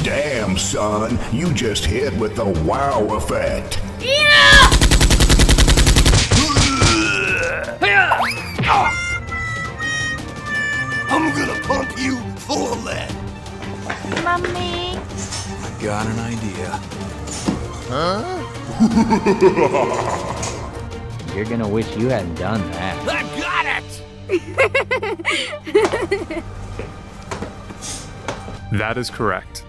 Damn, son, you just hit with the wow effect. Yeah! I'm gonna pump you full of lead. Mommy. I got an idea. Huh? You're gonna wish you hadn't done that. I got it! That is correct.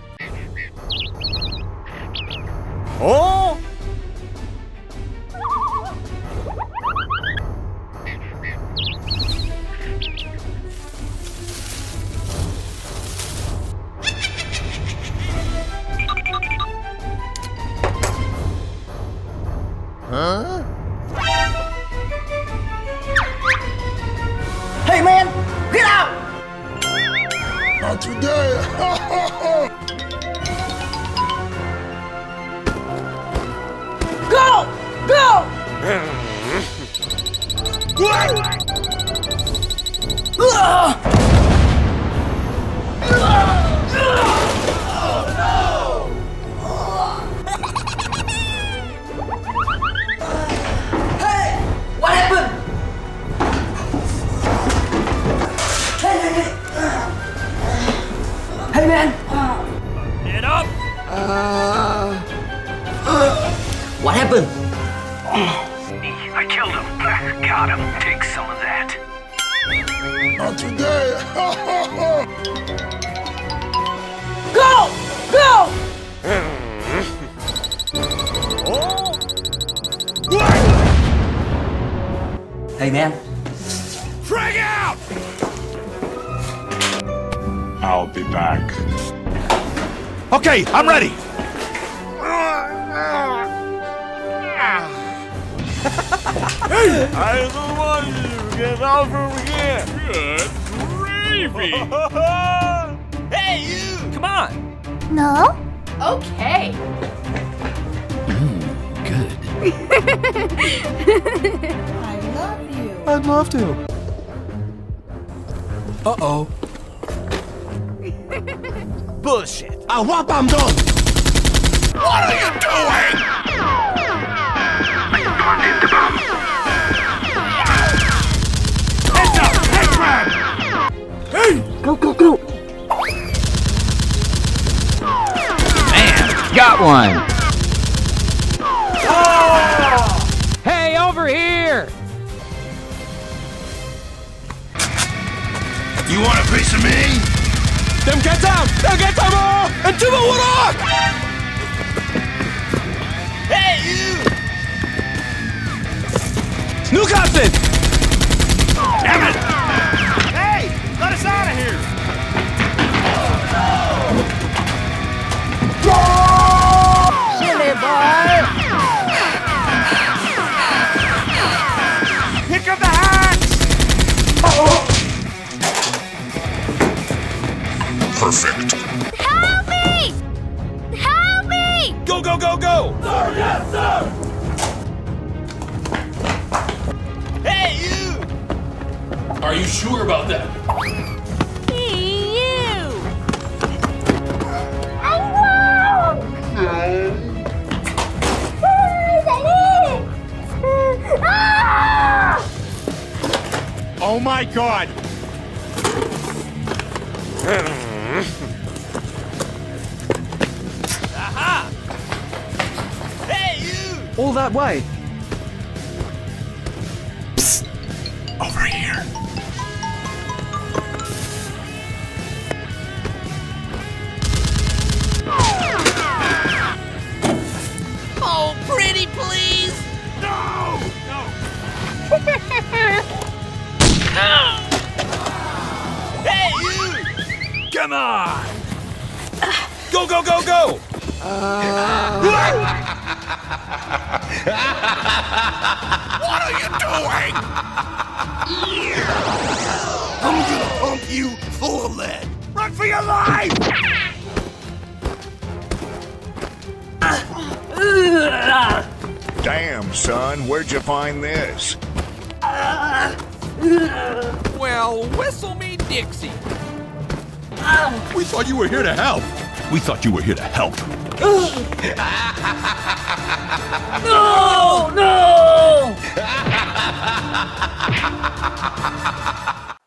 Oh! Huh? Hey man, get out! Not today! Go! Go! Hey! What happened? Hey man! Get up! What happened? I killed him. Got him. Take some of that. Not today! Go! Go! Hey man. Frag out! I'll be back. Okay, I'm ready! I don't want you to get off over here! Good gravy! Hey, you! Come on! No? Okay. Good. I love you. I'd love to. Uh-oh. Bullshit. I whop, I'm done! What are you doing? Planted the bomb. Heads up! Head grab! Hey! Go, go, go! Man, got one! Hey, over here! You want a piece of me? Dem get down! Get down! And two more one! Hey, you! Newcastle! Damn it! Hey! Let us out of here! Silly boy! Pick up the hats! Perfect. Help me! Help me! Go, go, go, go! Sir, yes, sir! Hey, you! Are you sure about that? You! I won't! Guys, I need it! Ah! Oh my god! Aha! Hey, you! All that way. Over here. Oh, pretty please! No! No! Hey, you! Come on! Go, go, go, go! What are you doing? I'm gonna pump you full of lead. Run for your life! Damn, son, where'd you find this? Well, whistle me Dixie. We thought you were here to help. We thought you were here to help. No! No!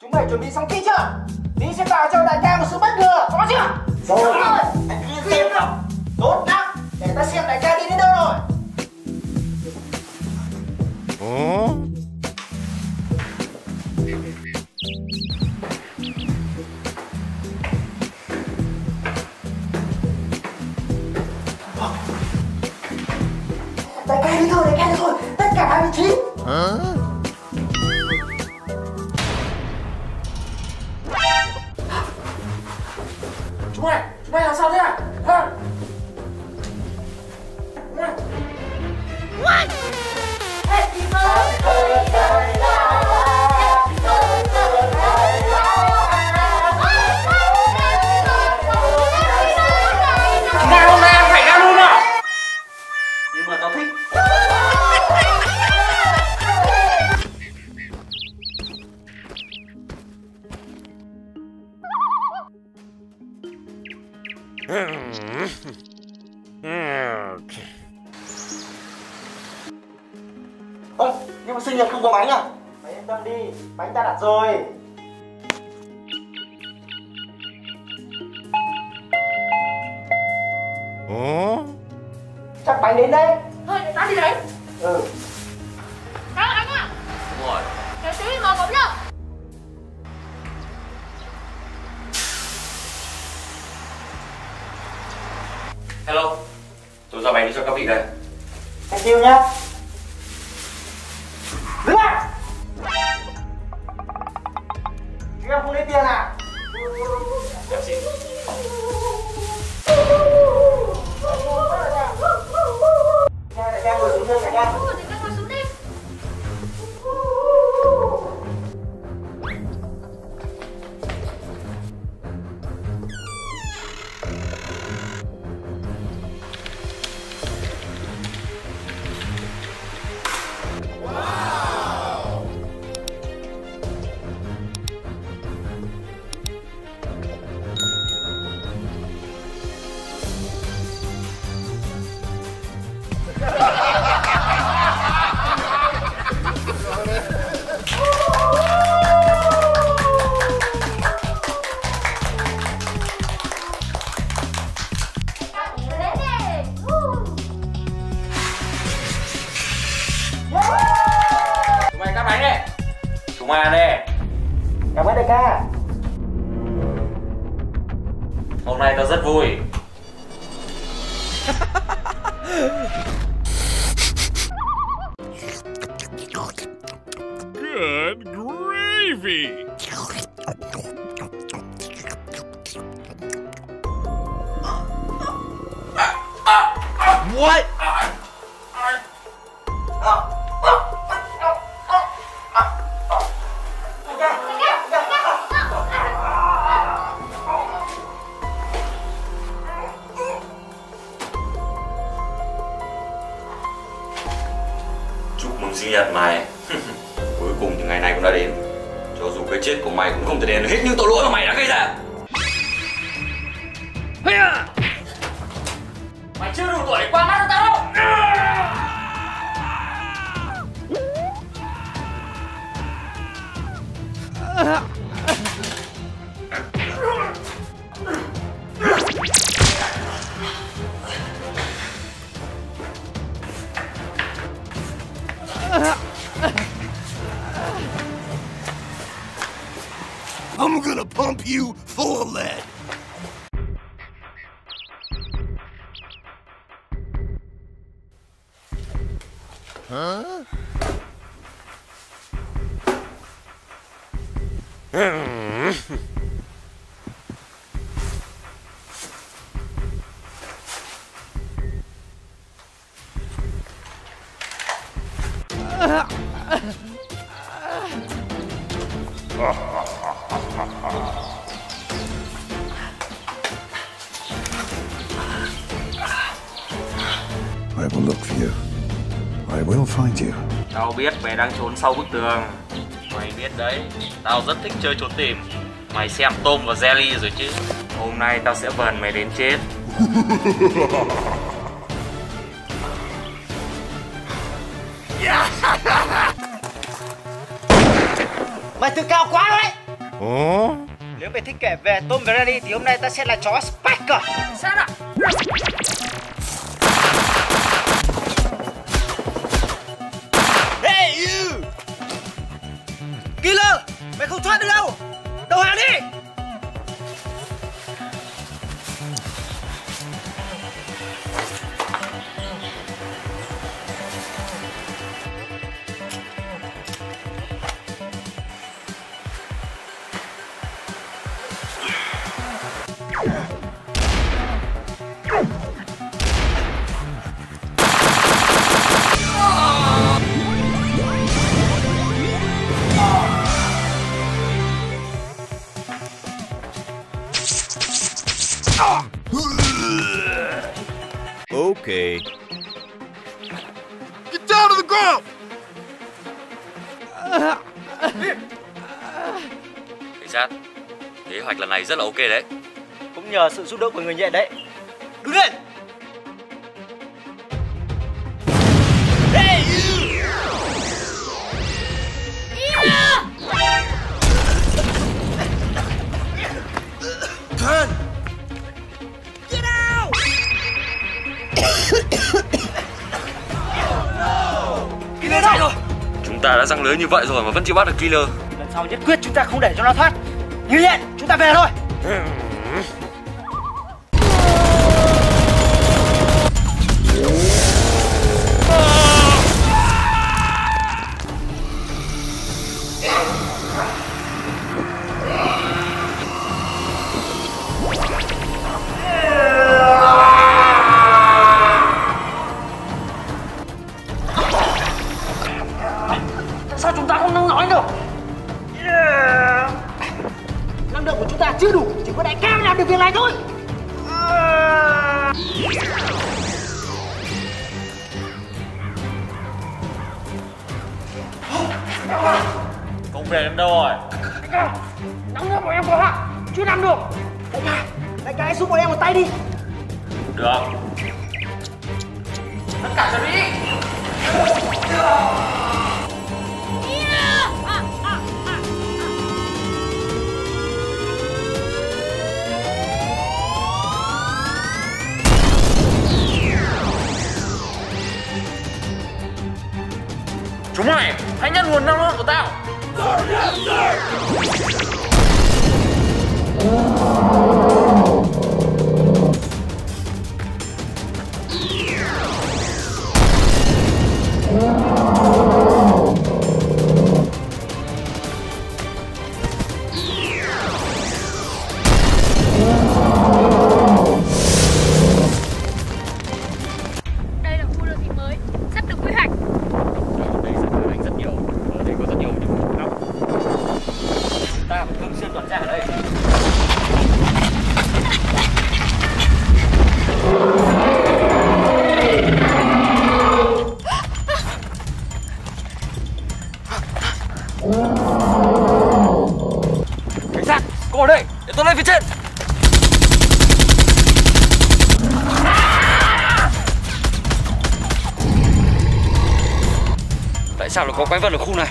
Chúng mày chuẩn bị xong kỹ chưa? Tí sẽ tạo cho đại ca một sự bất ngờ, có chưa? Rồi, anh đi xem nào. Tốt lắm, để ta xem đại ca đi đến đâu rồi. Đại ca đi thôi, tất cả 29. Chúng mày làm sao thế à? Hả? What? Happy birthday, Ngày hôm nay ăn phải ra luôn à? Nhưng mà tao thích. Ơ, nhưng mà sinh nhật không có bánh à? Mày yên tâm đi, bánh ta đặt rồi. Chắc bánh đến đây. thôi để tao đi đấy. Ừ. Đó anh ạ. Đúng rồi. Để tí ngồi cổng nhá. Hello. Tôi giao bánh đi cho các vị đây. Thank you nhá. Đứng lại. Các em không lấy tiền à? Em xin. Đại ca ngồi xuống đây, đại ca. Để tao ngồi xuống đi. Chúng mày cắt bánh đây. Chúng mày ăn đây. Cảm ơn đại ca. Hôm nay tao rất vui. Good gravy! What? Chúc mừng sinh nhật mày. Cuối cùng thì ngày này cũng đã đến. Cho dù cái chết của mày cũng không thể đền hết những tội lỗi mà mày đã gây ra. Mày chưa đủ tuổi để qua mắt cho tao đâu. I'm gonna pump you full of lead. Huh? I will look for you. I will find you. Tao biết mày đang trốn sau bức tường. Mày biết đấy, tao rất thích chơi trốn tìm. Mày xem Tom và Jerry rồi chứ. Hôm nay tao sẽ vờn mày đến chết. Mày tự cao quá rồi đấy. Nếu mày thích kể về Tom và Jerry thì hôm nay ta sẽ là chó Spiker. Sao ạ? Hey you! Killer, mày không thoát được đâu. Đầu hàng đi. Okay. Get down to the ground! Cảnh sát, kế hoạch lần này rất là ok đấy. Cũng nhờ sự giúp đỡ của người nhện đấy. Đứng lên! Hey you! Turn! Get out! Killer đâu rồi? Chúng ta đã răng lưới như vậy rồi mà vẫn chưa bắt được Killer. Lần sau nhất quyết chúng ta không để cho nó thoát. Người nhện, chúng ta về thôi. Sao chúng ta không nâng nói được? Năng lượng của chúng ta chưa đủ, chỉ có đại ca làm được việc này thôi. Công về đến đâu rồi? Năng lượng của em có hạn, chưa làm được. Đại ca hãy giúp bọn em một tay đi. Được. Tất cả chuẩn bị. Chúng mày, hãy nhận nguồn năng lượng của tao. Đây là khu đô thị mới, sắp được quy hoạch. Đây sẽ tiến hành rất nhiều, ở đây có rất nhiều những vụ nóng. Ta phải thường xuyên tuần tra ở đây. Cảnh sát, cô ở đây, để tôi lên phía trên. Tại sao lại có quái vật ở khu này?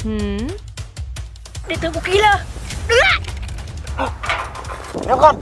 Đệ tử của killer, đứng lại. Nếu không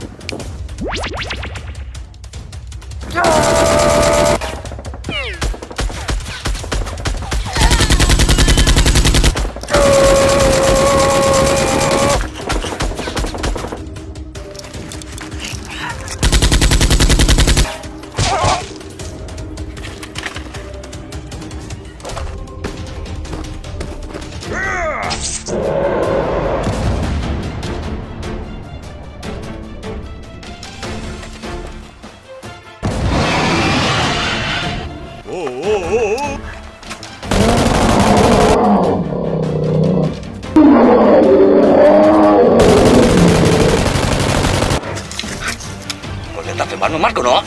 ta phải bắn vào mắt của nó.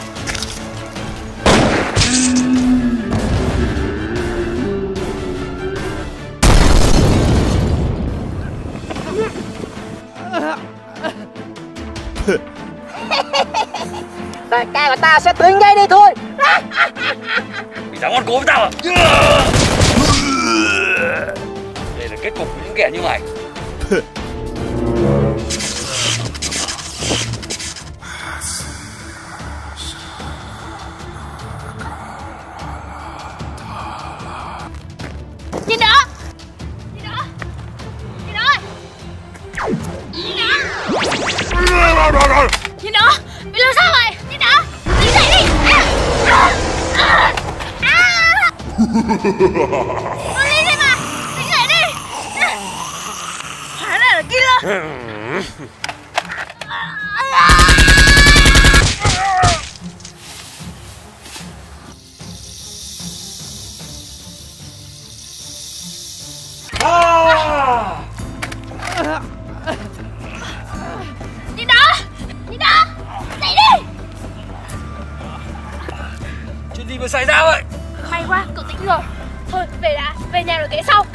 đại ca của ta sẽ tính ngay đi thôi. Mày dám ăn cố với tao à? Đây là kết cục của những kẻ như mày. Nhìn đó, nhìn đó, nhìn đó, nhìn đó, nhìn đó, bị làm sao vậy? Nhìn đó, đứng dậy đi. Đi đi mà, đứng dậy đi. Hóa ra là killer. Nhìn đó, dậy đi. Chuyện gì mà xảy ra vậy? May quá, cậu tỉnh rồi. Thôi, về đã, về nhà rồi kể sau.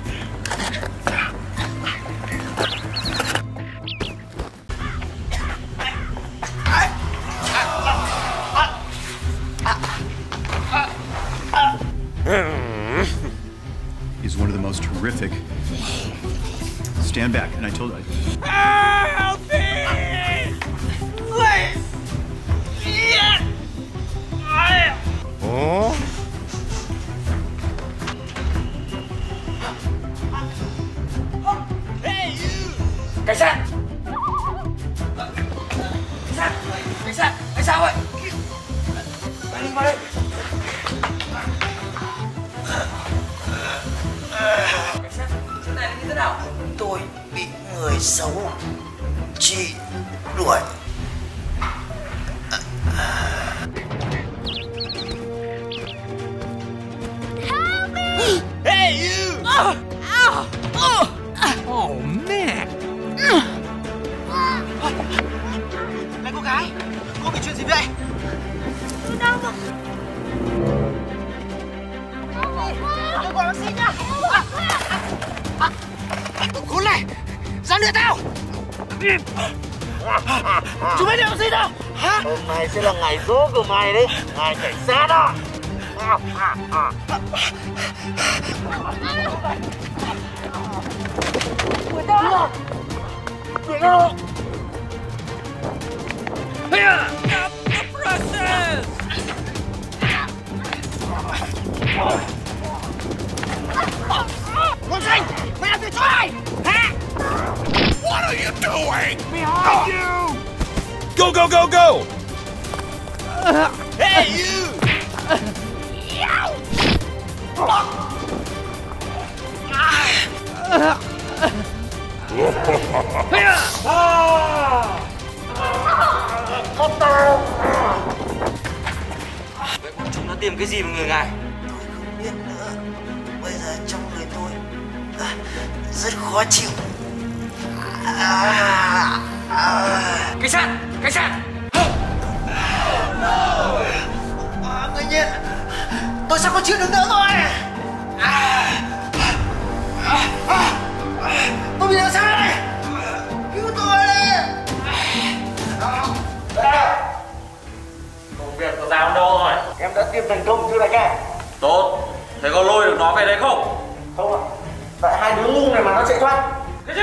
He's one of the most horrific. Stand back, and I told you. Help me! Please! Yeah! Oh? Hey, you! Cảnh sát! Cảnh sát vậy? Vào đây! Cảnh sát, chuyện này là như thế nào? Tôi bị người xấu truy đuổi. Hey, you! Oh man. Này cô gái, cô bị chuyện gì vậy? Tôi đau mà. Tôi gọi bác sĩ nhá. Cô khốn này, ra lừa tao. Chú biết điều gì đâu? Hả? Hôm nay sẽ là ngày rỗ của mày đấy, ngày cảnh sát đó. Đuổi tao! Đuổi tao! Stop the process! Quân Xanh, mày làm gì cho ai? Hả? What are you doing? Behind you! Go, go, go, go! Hey, you! Vậy bọn chúng nó tìm cái gì vào người ngài? Tôi không biết nữa. Bây giờ trong người tôi rất khó chịu. Cảnh sát! Cảnh sát! Người nghiện, tôi sắp không chịu được nữa rồi. Tôi bị làm sao đây? Cứu tôi đi. Công việc của giám đâu rồi? Em đã tiêm thành công chưa đại ca? Tốt, thế có lôi được nó về đây không? Không ạ. Tại hai đứa ngu này mà nó chạy thoát. Cái gì?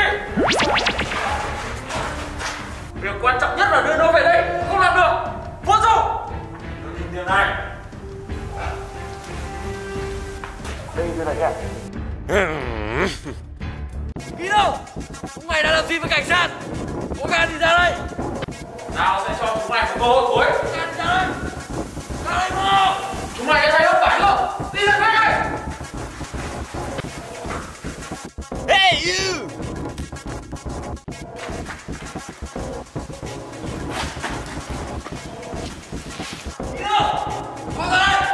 Việc quan trọng nhất là đưa nó về đây, không làm được. Vô dụng. Tôi tìm tiền này. Đây đưa này nha. Đi đâu? Chúng mày đã làm gì với cảnh sát? Có gan thì ra đây. Tao sẽ cho chúng mày một cơ hội cuối. Có gan thì ra đây. Ra đây mau. Chúng mày đã thấy không phải không? Đi ra đây. Hey you! Đi đâu? Mau ra đây.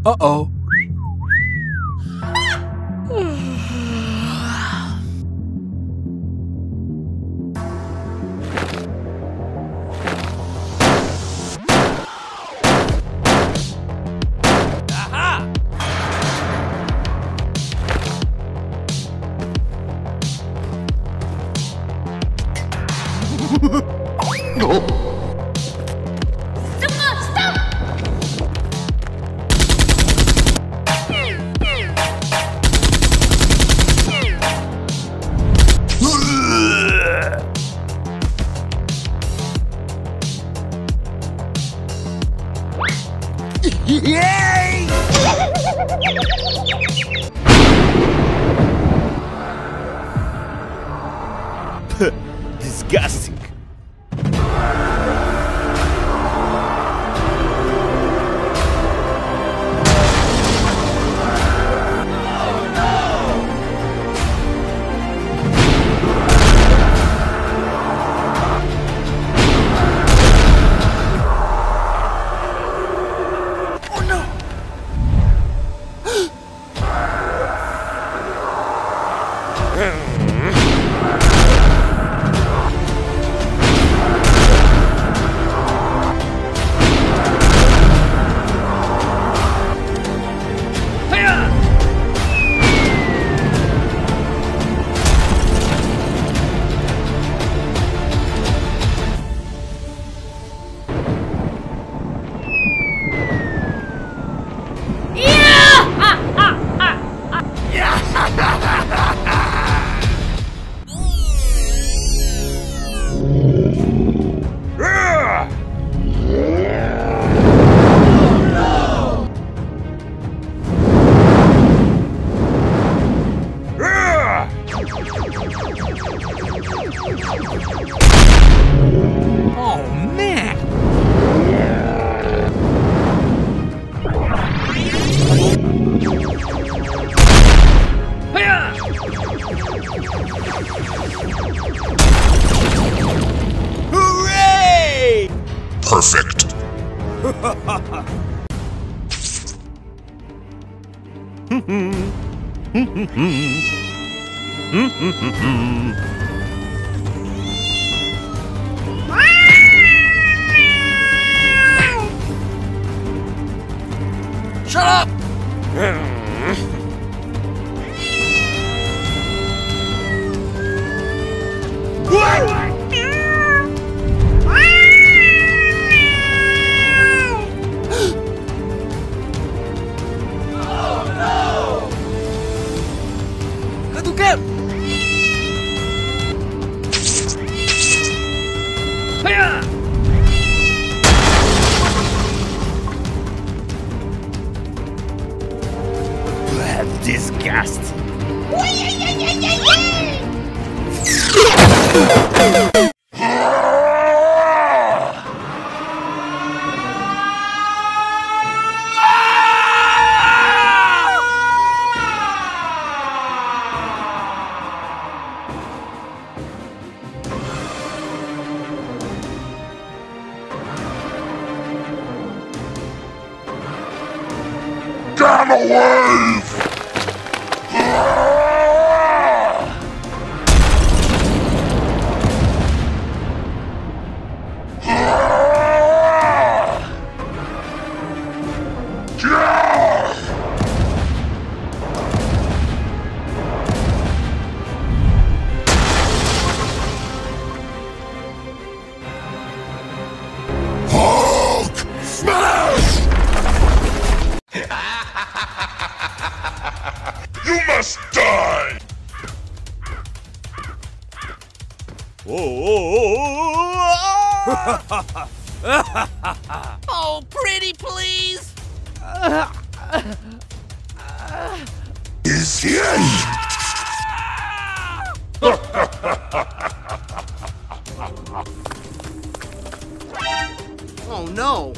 Uh-oh. Yay! Disgusting. Shut up! Disgusting. Damn away! You must die! Oh, pretty please! Is here! Oh no!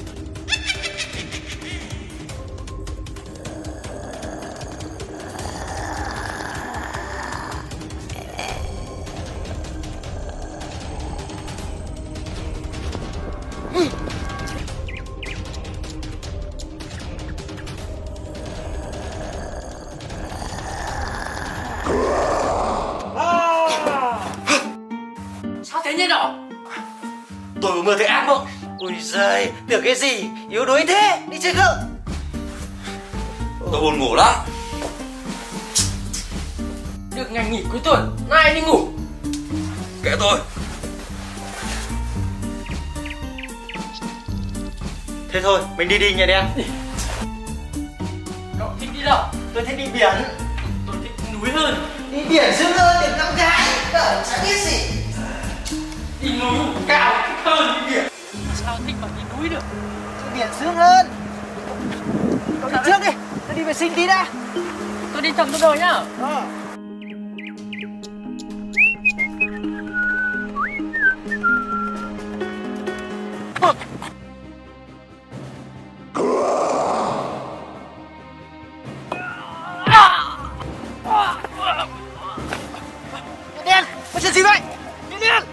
Sao thế nhỉ đó? Tôi vừa mơ thấy ác mộng. Ui giời, tưởng cái gì yếu đuối thế. Đi chơi không? Tôi buồn ngủ lắm. Được ngày nghỉ cuối tuần, nay đi ngủ. Kệ tôi. Thế thôi, mình đi nha đen. Cậu thích đi đâu? Tôi thích đi biển. Tôi thích núi hơn. Đi biển sướng hơn để ngắm gái. Cậu chẳng biết gì. Đi núi cao thích hơn đi biển. Sao thích mà đi núi được? Đi biển sướng hơn. Cậu đi trước đi. Tôi đi vệ sinh tí đã. Tôi đi chồng tôi rồi nhá. Đen, có chuyện gì vậy? Đen.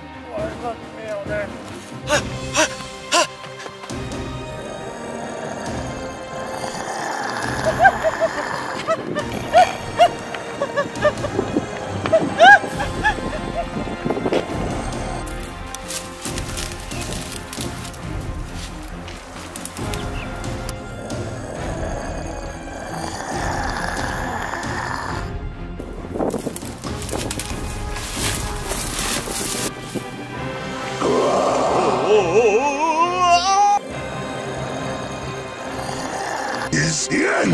Is here!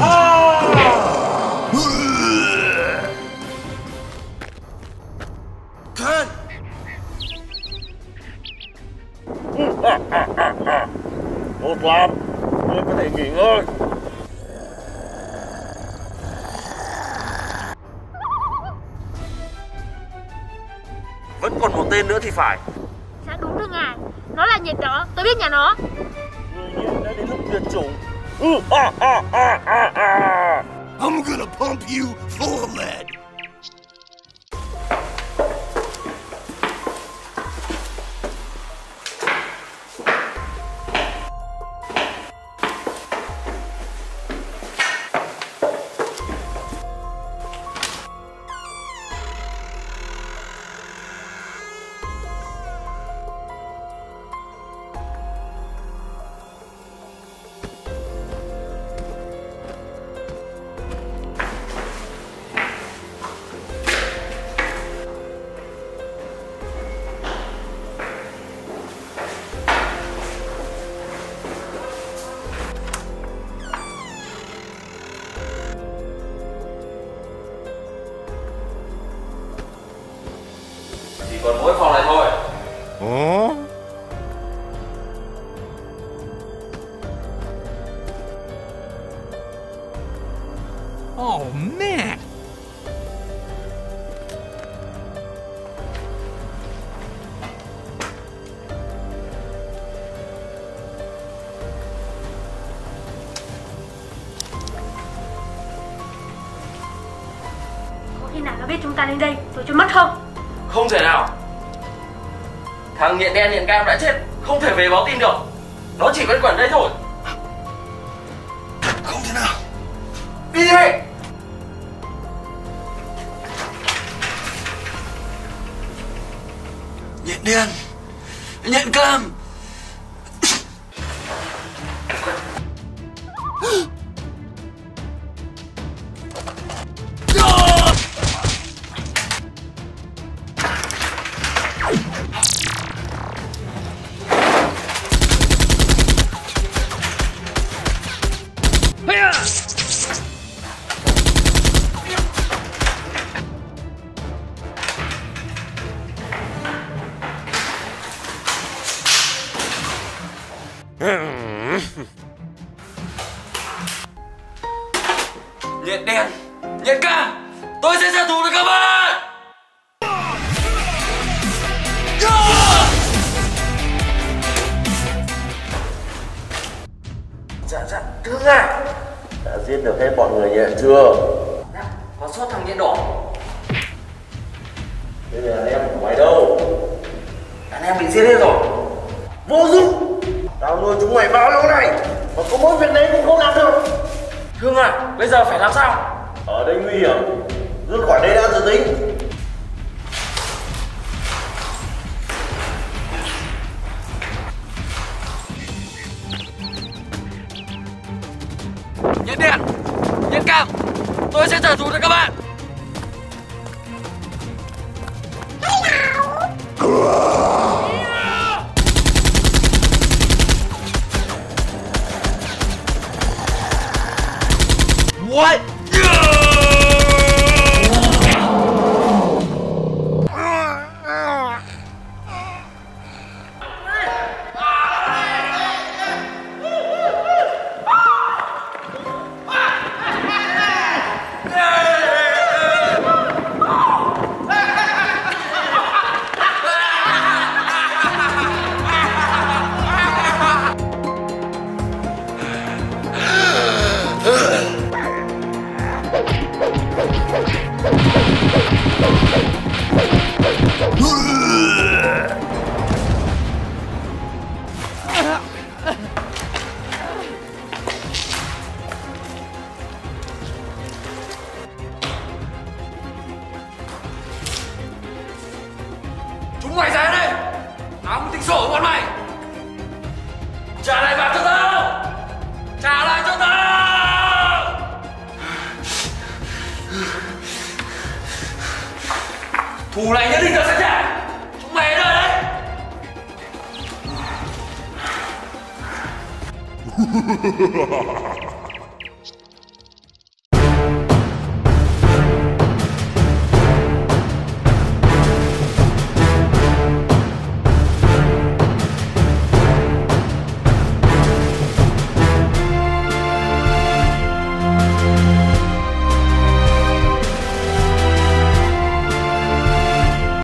Kien! Tốt lắm, ngươi có thể nghỉ ngơi. Vẫn còn một tên nữa thì phải. Dạ đúng rồi ngài. Nó là nhiệt đó, tôi biết nhà nó. Người nhiên đã đến lúc tuyệt chủng. I'm gonna pump you full of lead. còn mỗi phòng này thôi. Oh, man. Có khi nào nó biết chúng ta đến đây rồi trốn mất không? Không thể nào. Thằng nhện đen nhện cam đã chết, không thể về báo tin được. Nó chỉ quanh quẩn đây thôi. Không thể nào. Đi đi. Nhện đen, nhện cam. Nhện đen, nhện cam, tôi sẽ trả thù được các bạn. Dạ, thương à. Đã giết được hết bọn người nhện chưa? Dạ, có sót thằng nhện đỏ. Bây giờ anh em của mày đâu? Đàn em bị giết hết rồi. Vô dụng! Tao nuôi chúng mày bao lâu này mà có mỗi việc đấy cũng không làm được. Thương à, bây giờ phải làm sao? Ở đây nguy hiểm, rút khỏi đây đã rồi tính. Nhện đen, nhện cam, tôi sẽ trả thù được các bạn. What? Chúng mày ra đây, tao muốn tính sổ với bọn mày. Trả lại vàng cho tao, trả lại cho tao. Thù này nhất định tao sẽ trả. Chúng mày ở đây đấy.